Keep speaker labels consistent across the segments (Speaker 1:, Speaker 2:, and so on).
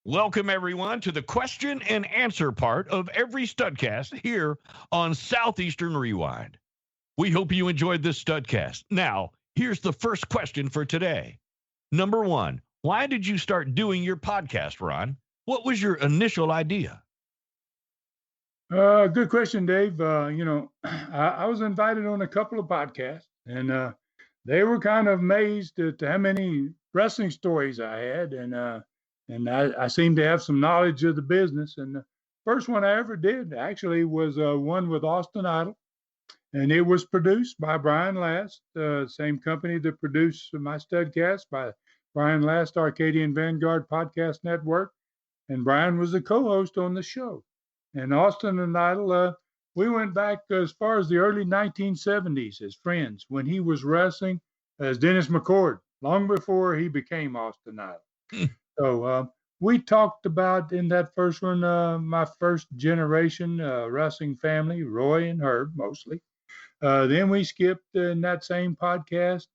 Speaker 1: Welcome, everyone, to the question and answer part of every Studcast here on Southeastern Rewind. We hope you enjoyed this Studcast. Now, here's the first question for today. Number one, why did you start doing your podcast, Ron? What was your initial idea?
Speaker 2: Good question, Dave. I was invited on a couple of podcasts, and they were kind of amazed at how many wrestling stories I had, and I seemed to have some knowledge of the business. And the first one I ever did actually was one with Austin Idol, and it was produced by Brian Last, same company that produced my Studcast by Brian Last, Arcadian Vanguard Podcast Network, and Brian was the co-host on the show. And Austin and Idol, we went back as far as the early 1970s as friends when he was wrestling as Dennis McCord, long before he became Austin Idol. So we talked about in that first one, my first generation wrestling family, Roy and Herb mostly. Then we skipped in that same podcast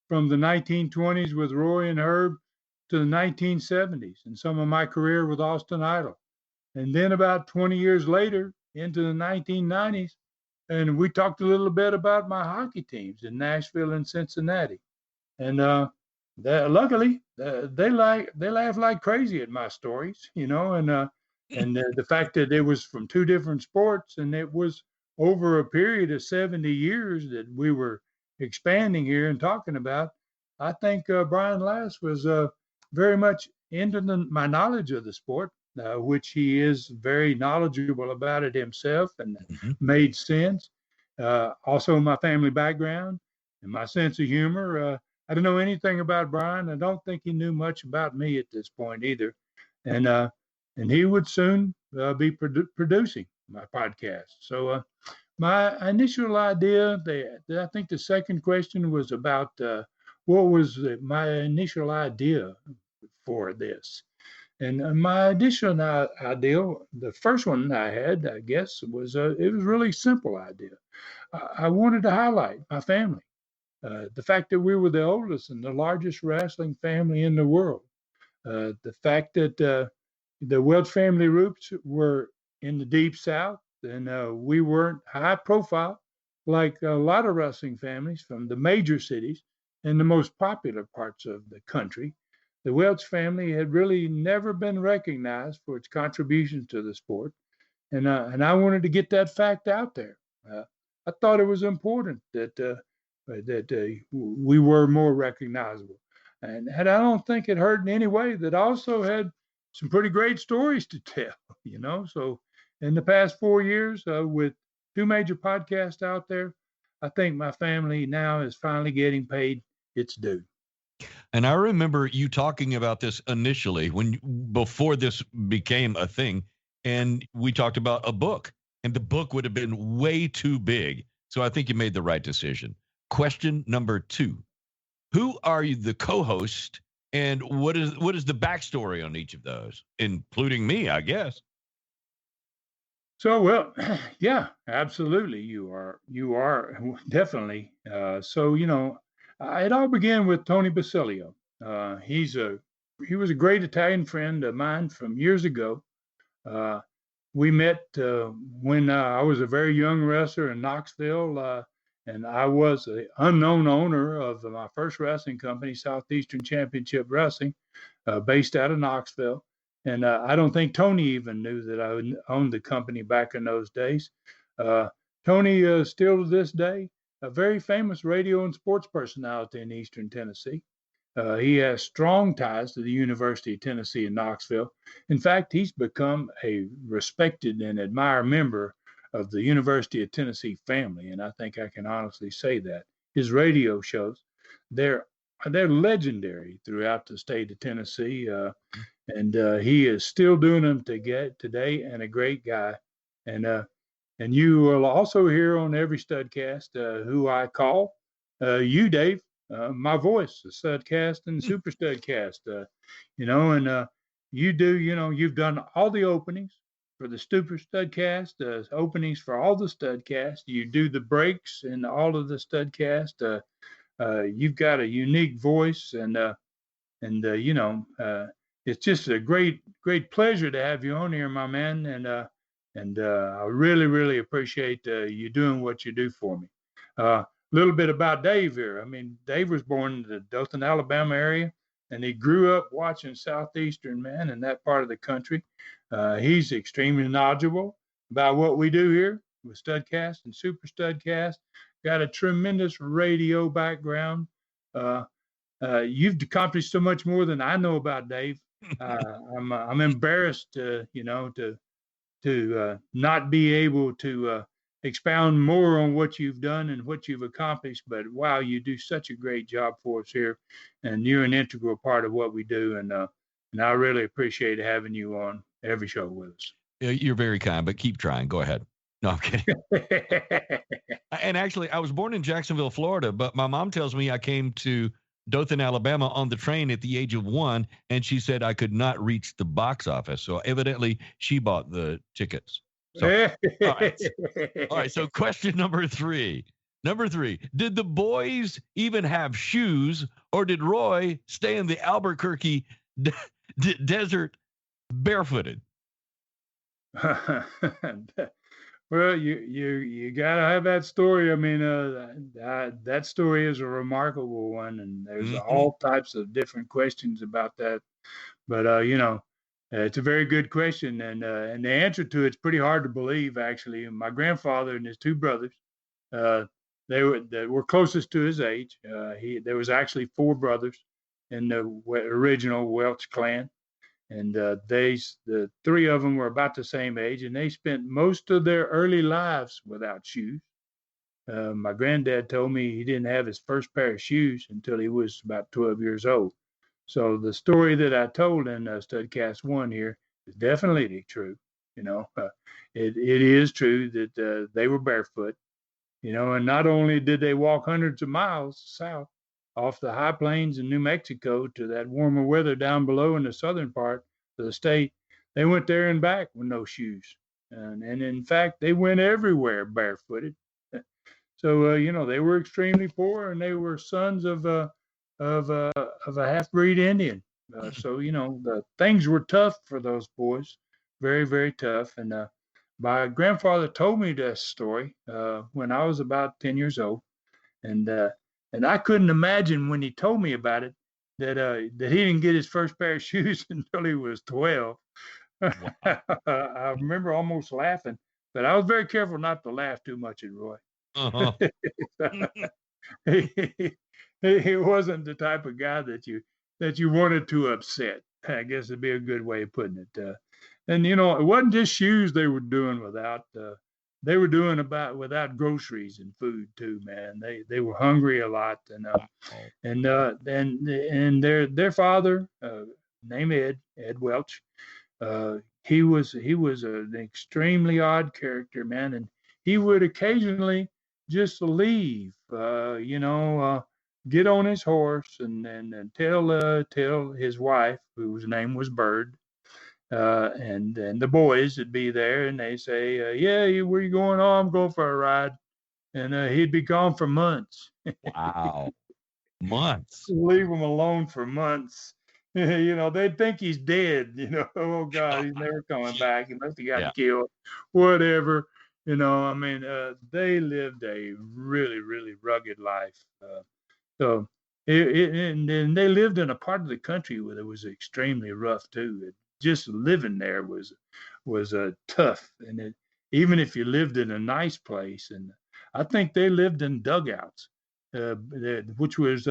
Speaker 2: from the 1920s with Roy and Herb to the 1970s and some of my career with Austin Idol. And then about 20 years later, into the 1990s, and we talked a little bit about my hockey teams in Nashville and Cincinnati. And luckily, they laugh like crazy at my stories, and the fact that it was from two different sports, and it was over a period of 70 years that we were expanding here and talking about. I think Brian Last was very much into my knowledge of the sport, which he is very knowledgeable about it himself, and made sense. Also, my family background and my sense of humor. I don't know anything about Brian. I don't think he knew much about me at this point either. And he would soon be producing my podcast. So my initial idea, I think the second question was about what was my initial idea for this. And my additional idea, the first one I had, I guess, was it was a really simple idea. I wanted to highlight my family, the fact that we were the oldest and the largest wrestling family in the world, the fact that the Welch family roots were in the Deep South, and we weren't high profile like a lot of wrestling families from the major cities and the most popular parts of the country. The Welch family had really never been recognized for its contributions to the sport, and I wanted to get that fact out there. I thought it was important that we were more recognizable, and I don't think it hurt in any way that I also had some pretty great stories to tell. So in the past 4 years, with two major podcasts out there, I think my family now is finally getting paid its due.
Speaker 1: And I remember you talking about this initially before this became a thing, and we talked about a book, and the book would have been way too big. So I think you made the right decision. Question number two: who are you, the co-host, and what is the backstory on each of those, including me, I guess?
Speaker 2: So, well, yeah, absolutely. You are definitely. It all began with Tony Basilio. He was a great Italian friend of mine from years ago. Uh, we met when I was a very young wrestler in Knoxville, and I was the unknown owner of my first wrestling company, Southeastern Championship Wrestling, based out of Knoxville. And I don't think Tony even knew that I owned the company back in those days. Tony, still to this day, a very famous radio and sports personality in Eastern Tennessee. He has strong ties to the University of Tennessee in Knoxville. In fact, he's become a respected and admired member of the University of Tennessee family, and I think I can honestly say that. His radio shows, they're legendary throughout the state of Tennessee, and he is still doing them today, and a great guy. And you will also hear on every Studcast who I call you, Dave, my voice, the Studcast and Super Studcast, and you've done all the openings for the Super Studcast, openings for all the Studcast. You do the breaks in all of the Studcast. You've got a unique voice, and it's just a great great pleasure to have you on here, my man. And I really, really appreciate you doing what you do for me. A little bit about Dave here. I mean, Dave was born in the Dothan, Alabama area, and he grew up watching Southeastern, man, in that part of the country. He's extremely knowledgeable about what we do here with Studcast and Super Studcast. Got a tremendous radio background. Uh, you've accomplished so much more than I know about, Dave. I'm embarrassed, to not be able to expound more on what you've done and what you've accomplished. But wow, you do such a great job for us here, and you're an integral part of what we do. And I really appreciate having you on every show with us.
Speaker 1: You're very kind, but keep trying. Go ahead. No, I'm kidding. And actually, I was born in Jacksonville, Florida, but my mom tells me I came to Dothan, Alabama on the train at the age of 1, and she said I could not reach the box office. So evidently she bought the tickets. So, all right. So question number 3. Did the boys even have shoes, or did Roy stay in the Albuquerque desert barefooted?
Speaker 2: Well, you gotta have that story. I mean, that story is a remarkable one, and there's all types of different questions about that. But it's a very good question, and the answer to it's pretty hard to believe. Actually, my grandfather and his 2 brothers, they were closest to his age. There was actually 4 brothers in the original Welch clan. And the 3 of them were about the same age, and they spent most of their early lives without shoes. My granddad told me he didn't have his first pair of shoes until he was about 12 years old. So the story that I told in Studcast 1 here is definitely true. It is true that they were barefoot. And not only did they walk hundreds of miles south off the high plains in New Mexico to that warmer weather down below in the southern part of the state, they went there and back with no shoes. And in fact, they went everywhere barefooted. So, they were extremely poor, and they were sons of a half-breed Indian. So, the things were tough for those boys, very, very tough. And my grandfather told me this story when I was about 10 years old. And I couldn't imagine when he told me about it that he didn't get his first pair of shoes until he was 12. Wow. I remember almost laughing, but I was very careful not to laugh too much at Roy. Uh-huh. he wasn't the type of guy that you wanted to upset. I guess it'd be a good way of putting it. And it wasn't just shoes they were doing without. They were doing without groceries and food too, man. They were hungry a lot, and their father, named Ed Welch, he was an extremely odd character, man, and he would occasionally just leave, get on his horse and tell his wife, whose name was Bird. And the boys would be there, and they say, "Yeah, where you going? Oh, I'm going for a ride." And he'd be gone for months.
Speaker 1: Wow, months.
Speaker 2: Leave him alone for months. They'd think he's dead. Oh God, he's never coming back. He must have got killed. Whatever. They lived a really, really rugged life. And they lived in a part of the country where it was extremely rough too. Just living there was tough, and even if you lived in a nice place, and I think they lived in dugouts, which was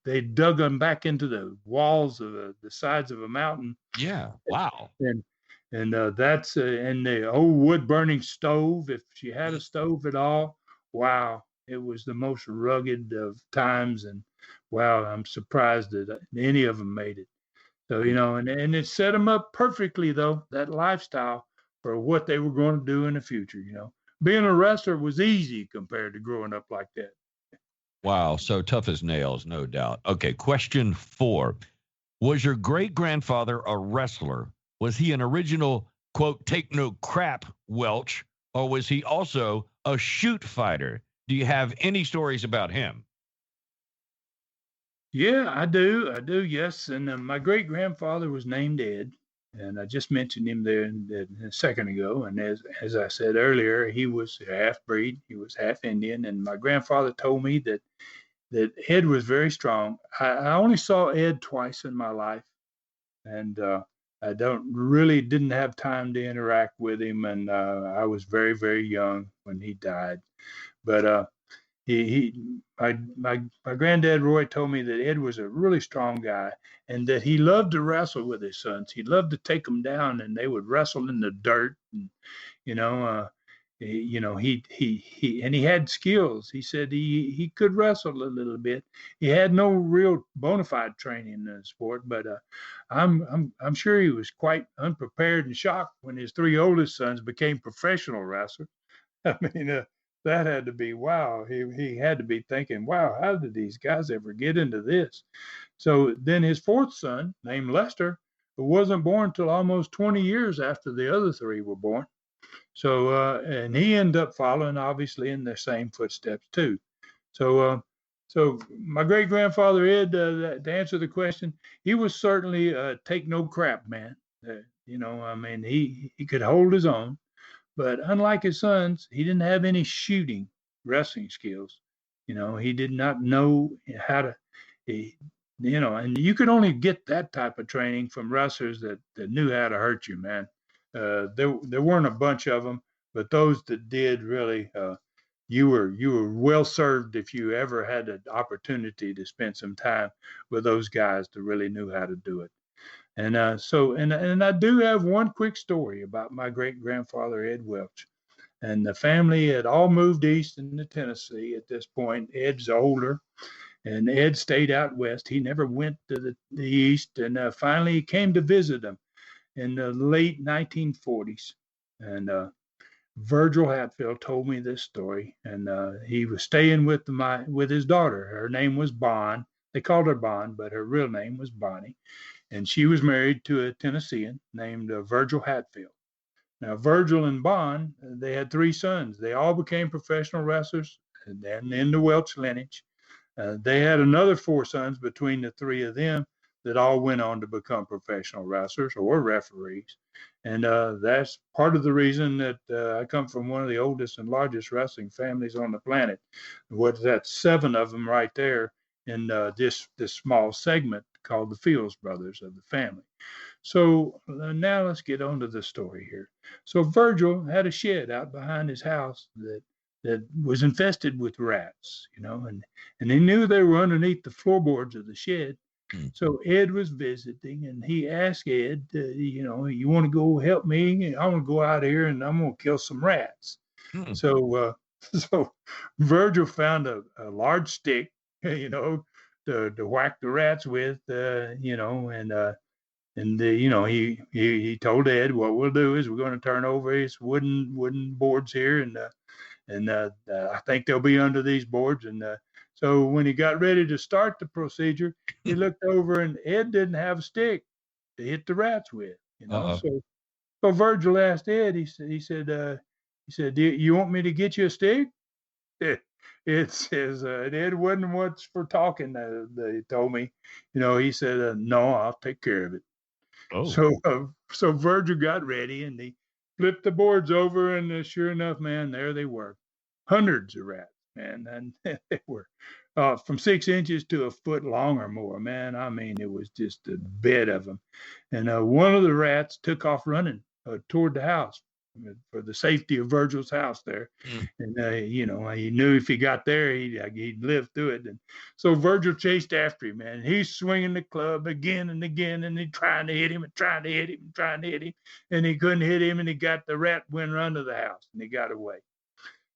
Speaker 2: they dug them back into the walls of the sides of a mountain.
Speaker 1: Yeah, wow.
Speaker 2: And that's and the old wood burning stove, if she had a stove at all. Wow, it was the most rugged of times, and wow, I'm surprised that any of them made it. So, and it set them up perfectly, though, that lifestyle for what they were going to do in the future. Being a wrestler was easy compared to growing up like that.
Speaker 1: Wow. So tough as nails, no doubt. Okay. Question 4. Was your great grandfather a wrestler? Was he an original, quote, take no crap Welch, or was he also a shoot fighter? Do you have any stories about him?
Speaker 2: Yeah, I do. Yes. And my great grandfather was named Ed. And I just mentioned him there a second ago. And as I said earlier, he was a half breed. He was half Indian. And my grandfather told me that Ed was very strong. I only saw Ed twice in my life, and I didn't have time to interact with him. And I was very, very young when he died. But my granddad Roy told me that Ed was a really strong guy, and that he loved to wrestle with his sons. He loved to take them down, and they would wrestle in the dirt. And you know, and he had skills. He said he could wrestle a little bit. He had no real bona fide training in the sport, but I'm sure he was quite unprepared and shocked when his three oldest sons became professional wrestlers. I mean, that had to be wow. He had to be thinking, wow, how did these guys ever get into this? So then his fourth son, named Lester, wasn't born till almost 20 years after the other three were born. So and he ended up following obviously in their same footsteps too. So my great grandfather Ed, to answer the question, he was certainly take no crap man. I mean, he could hold his own. But unlike his sons, he didn't have any shooting wrestling skills. He did not know how to, he, and you could only get that type of training from wrestlers that knew how to hurt you, man. There weren't a bunch of them, but those that did really, you were well served if you ever had an opportunity to spend some time with those guys that really knew how to do it. And and I do have one quick story about my great grandfather Ed Welch. And the family had all moved east into Tennessee at this point. Ed's older, and Ed stayed out west. He never went to the east, and finally he came to visit them in the late 1940s. And Virgil Hatfield told me this story, and he was staying with his daughter. Her name was Bon. They called her Bon, but her real name was Bonnie. And she was married to a Tennessean named Virgil Hatfield. Now, Virgil and Bon, they had three sons. They all became professional wrestlers and then in the Welch lineage. They had another four sons between the three of them that all went on to become professional wrestlers or referees. And that's part of the reason that I come from one of the oldest and largest wrestling families on the planet. What's that? Seven of them right there in this small segment called the Fields brothers of the family. So now let's get on to the story here. So Virgil had a shed out behind his house that was infested with rats, and he knew they were underneath the floorboards of the shed. So Ed was visiting, and he asked Ed, you want to go help me? I want to go out here and I'm going to kill some rats. So Virgil found a large stick, to whack the rats with, he told Ed, what we'll do is we're going to turn over his wooden boards here, and I think they'll be under these boards. And so when he got ready to start the procedure, he looked over, and Ed didn't have a stick to hit the rats with. So Virgil asked Ed. He said, do you want me to get you a stick? It says Ed wasn't much for talking. They told me, he said, no, I'll take care of it. Oh. So Virgil got ready, and he flipped the boards over, and sure enough, man, there they were, hundreds of rats, man, and they were from 6 inches to a foot long or more, man. I mean, it was just a bed of them, and one of the rats took off running toward the house for the safety of Virgil's house there. And, he knew if he got there, he'd live through it. And so Virgil chased after him, man. He's swinging the club again and again, and he's trying to hit him and trying to hit him and trying to hit him. And he couldn't hit him, and he got the rat went run to the house, and he got away.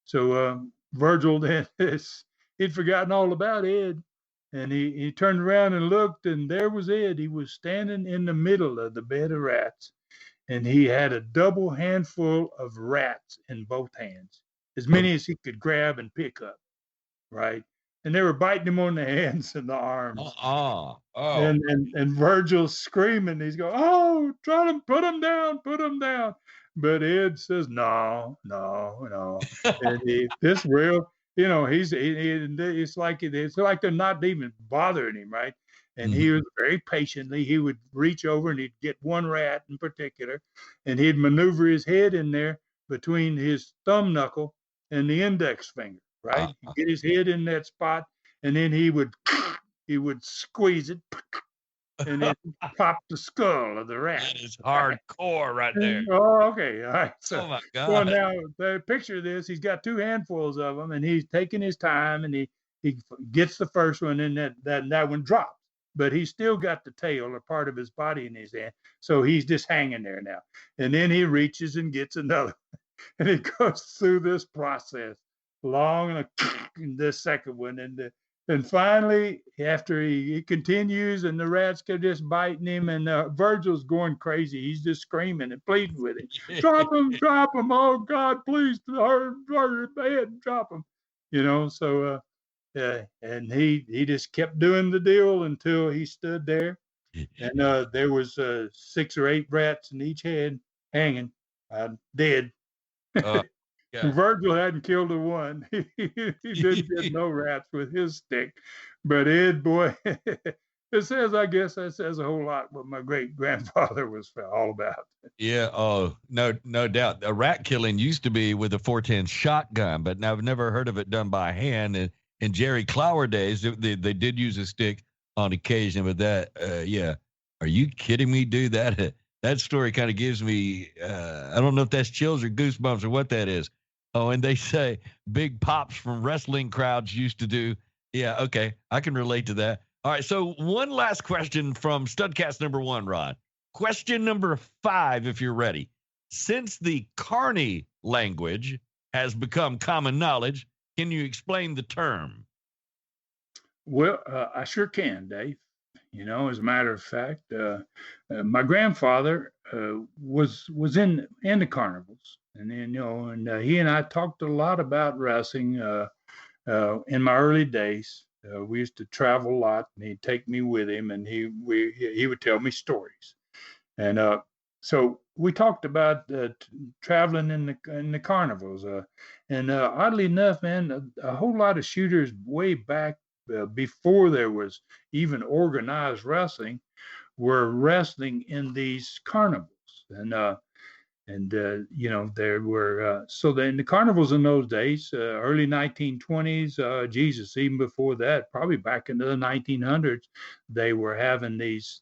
Speaker 2: So Virgil then, he'd forgotten all about Ed. And he turned around and looked, and there was Ed. He was standing in the middle of the bed of rats. And he had a double handful of rats in both hands, as many as he could grab and pick up, right? And they were biting him on the hands and the arms. And Virgil's screaming. He's going, "Oh, try to put him down, put him down." But Ed says, "No." And this real, it's like they're not even bothering him, right? And
Speaker 1: Mhm.
Speaker 2: he was very patiently, he would reach over and he'd get one rat in particular, and he'd maneuver his head in there between his thumb knuckle and the index finger, right? He'd
Speaker 1: Uh,
Speaker 2: get his head in that spot, and then he would squeeze it, and then pop the skull of the rat.
Speaker 1: that is hardcore right there.
Speaker 2: Oh, okay. All right.
Speaker 1: Oh my
Speaker 2: So
Speaker 1: God.
Speaker 2: now the picture of this, he's got two handfuls of them, and he's taking his time, and he gets the first one, and that one drops, but he's still got the tail or part of his body in his hand, so he's just hanging there now. And then he reaches and gets another, and he goes through this process long and the second one, and finally, after he continues, and the rats kept just biting him, and Virgil's going crazy. He's just screaming and pleading with him, drop him! Oh God, please, hurry, man, drop him! So and he just kept doing the deal until he stood there, and there was 6 or 8 rats in each head hanging, dead.
Speaker 1: Uh, yeah.
Speaker 2: Virgil hadn't killed a one. He didn't get no rats with his stick. But Ed, boy, I guess that says a whole lot what my great grandfather was all about.
Speaker 1: Yeah. Oh, no doubt. A rat killing used to be with a 410 shotgun, but I've never heard of it done by hand. And in Jerry Clower days, they did use a stick on occasion, but yeah. Are you kidding me, dude? That story kind of gives me, I don't know if that's chills or goosebumps or what that is. Oh, and they say big pops from wrestling crowds used to do. Yeah. Okay. I can relate to that. All right. So one last question from Studcast number 1, Ron. Question number 5, if you're ready. Since the Carny language has become common knowledge, can you explain the term?
Speaker 2: Well, I sure can, Dave. As a matter of fact, my grandfather was in the carnivals, and then and he and I talked a lot about wrestling in my early days. We used to travel a lot, and he'd take me with him, and he would tell me stories. And so we talked about traveling in the carnivals, and oddly enough, man, a whole lot of shooters way back before there was even organized wrestling were wrestling in these carnivals, and there were in the carnivals in those days, early 1920s, Jesus, even before that, probably back into the 1900s, they were having these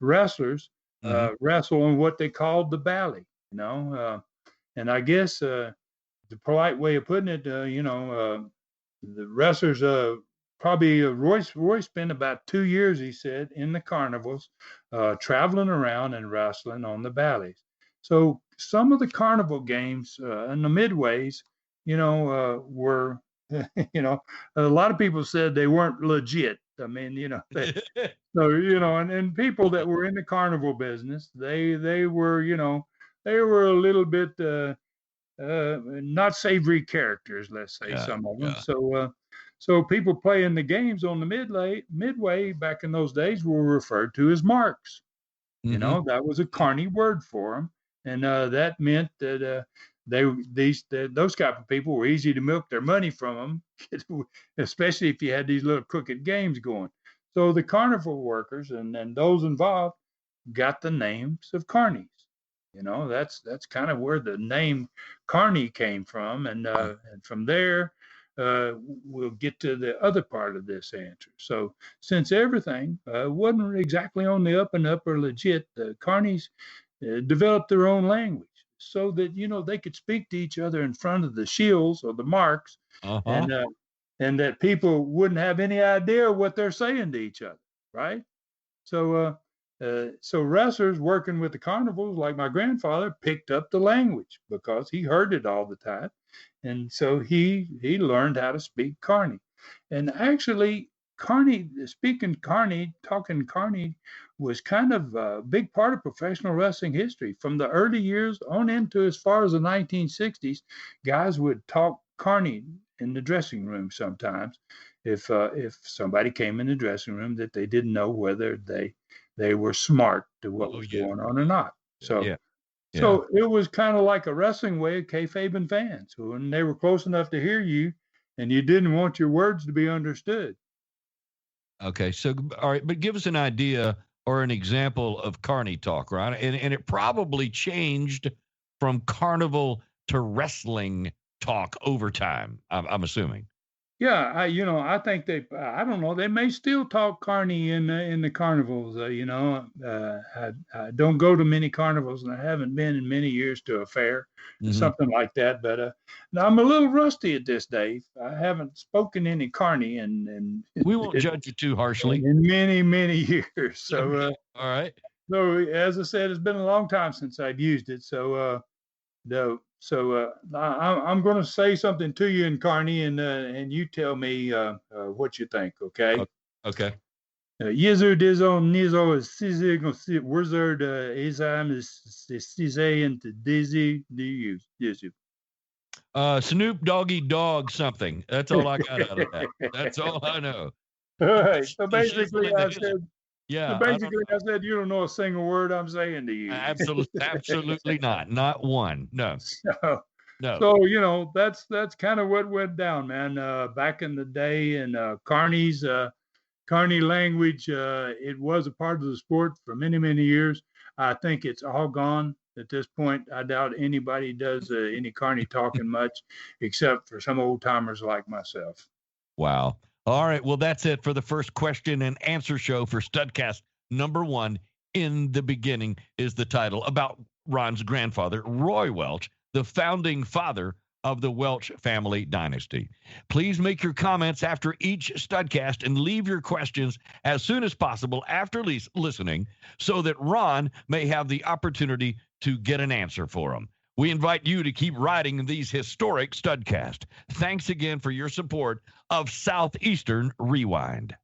Speaker 2: wrestlers
Speaker 1: Mm-hmm.
Speaker 2: wrestle in what they called the valley, and I guess the polite way of putting it, the wrestlers probably Roy spent about 2 years, he said, in the carnivals, traveling around and wrestling on the valleys. So some of the carnival games and the midways, were, a lot of people said they weren't legit. I mean, and people that were in the carnival business, they were, they were a little bit not savory characters, let's say,
Speaker 1: Yeah.
Speaker 2: some of them.
Speaker 1: Yeah.
Speaker 2: So people playing the games on the midway back in those days were referred to as marks.
Speaker 1: Mm-hmm.
Speaker 2: That was a Carny word for them, and that meant that those type of people were easy to milk their money from them, especially if you had these little crooked games going. So the carnival workers and those involved got the names of carnies. That's kind of where the name Carny came from, and from there we'll get to the other part of this answer. So since everything wasn't exactly on the up and up or legit, the carnies developed their own language so that they could speak to each other in front of the shields or the marks,
Speaker 1: Uh-huh.
Speaker 2: and that people wouldn't have any idea what they're saying to each other, right? So wrestlers working with the carnivals, like my grandfather, picked up the language because he heard it all the time, and so he learned how to speak Carny. And actually, talking Carny was kind of a big part of professional wrestling history from the early years on into as far as the 1960s. Guys would talk Carny in the dressing room sometimes if somebody came in the dressing room that they didn't know whether they were smart to what
Speaker 1: Oh
Speaker 2: was
Speaker 1: yeah.
Speaker 2: going on or not. So
Speaker 1: Yeah. Yeah.
Speaker 2: so it was kind of like a wrestling way of kayfabing fans when they were close enough to hear you, and you didn't want your words to be understood.
Speaker 1: Okay. So, all right, but give us an idea or an example of Carney talk, right? And it probably changed from carnival to wrestling talk over time. I'm assuming.
Speaker 2: Yeah, I think I don't know, they may still talk Carney in the carnivals. I don't go to many carnivals, and I haven't been in many years to a fair,
Speaker 1: Hmm.
Speaker 2: something like that. But now I'm a little rusty at this, Dave. I haven't spoken any Carney
Speaker 1: We won't judge you too harshly.
Speaker 2: in many many years. So,
Speaker 1: Okay. All right.
Speaker 2: as I said, it's been a long time since I've used it. So, no. So I'm going to say something to you in Carney, and you tell me what you think. Okay.
Speaker 1: Okay.
Speaker 2: Yezer dizo nizo is sizig wizard izam is sizay and dizzy do you.
Speaker 1: Snoop Doggy Dog something. That's all I got out of that. That's all I know.
Speaker 2: All right. So
Speaker 1: The shizzle
Speaker 2: basically,
Speaker 1: and the
Speaker 2: I
Speaker 1: hizzle.
Speaker 2: said. So
Speaker 1: Yeah, I don't
Speaker 2: basically,
Speaker 1: know.
Speaker 2: I said you don't know a single word I'm saying to you.
Speaker 1: Absolutely not. Not one. No.
Speaker 2: So,
Speaker 1: No.
Speaker 2: that's kind of what went down, man. Back in the day, and Carney language, it was a part of the sport for many many years. I think it's all gone at this point. I doubt anybody does any Carney talking much, except for some old timers like myself.
Speaker 1: Wow. All right. Well, that's it for the first question and answer show for Studcast number 1. In the beginning is the title, about Ron's grandfather, Roy Welch, the founding father of the Welch family dynasty. Please make your comments after each Studcast and leave your questions as soon as possible after listening, so that Ron may have the opportunity to get an answer for them. We invite you to keep writing these historic Studcast. Thanks again for your support of Southeastern Rewind.